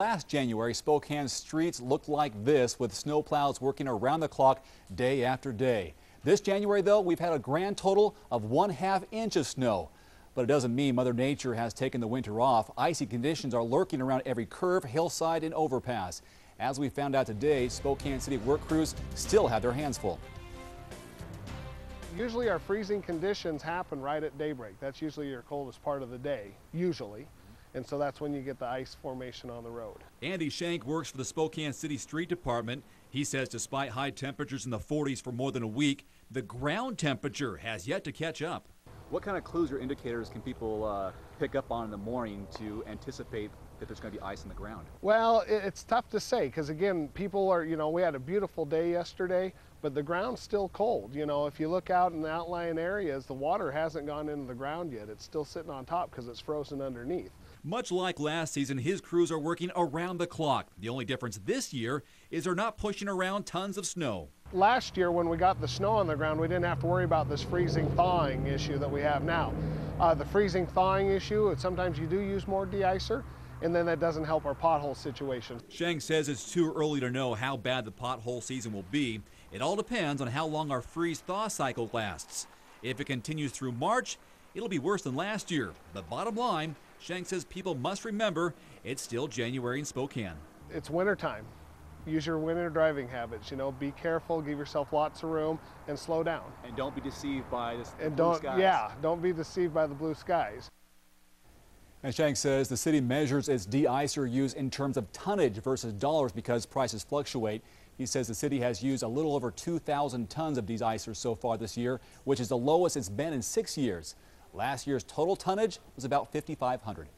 Last January, Spokane's streets looked like this, with snowplows working around the clock day after day. This January, though, we've had a grand total of 1/2 inch of snow. But it doesn't mean Mother Nature has taken the winter off. Icy conditions are lurking around every curve, hillside, and overpass. As we found out today, Spokane City work crews still have their hands full. Usually our freezing conditions happen right at daybreak. That's usually your coldest part of the day, usually. And so that's when you get the ice formation on the road. Andy Shank works for the Spokane City Street Department. He says despite high temperatures in the 40s for more than a week, the ground temperature has yet to catch up. What kind of clues or indicators can people pick up on in the morning to anticipate that there's going to be ice on the ground? Well, it's tough to say because, again, people are, we had a beautiful day yesterday, but the ground's still cold. If you look out in the outlying areas, the water hasn't gone into the ground yet. It's still sitting on top because it's frozen underneath. Much like last season, his crews are working around the clock. The only difference this year is they're not pushing around tons of snow. Last year, when we got the snow on the ground, we didn't have to worry about this freezing thawing issue that we have now. The freezing thawing issue, sometimes you do use more de-icer, and then that doesn't help our pothole situation. Sheng says it's too early to know how bad the pothole season will be. It all depends on how long our freeze-thaw cycle lasts. If it continues through March, it'll be worse than last year. But bottom line, Sheng says people must remember it's still January in Spokane. It's wintertime. Use your winter driving habits. Be careful, give yourself lots of room, and slow down. And don't be deceived by the and blue skies. Yeah, don't be deceived by the blue skies. And Shank says the city measures its de-icer use in terms of tonnage versus dollars because prices fluctuate. He says the city has used a little over 2,000 tons of de-icer so far this year, which is the lowest it's been in 6 years. Last year's total tonnage was about 5,500.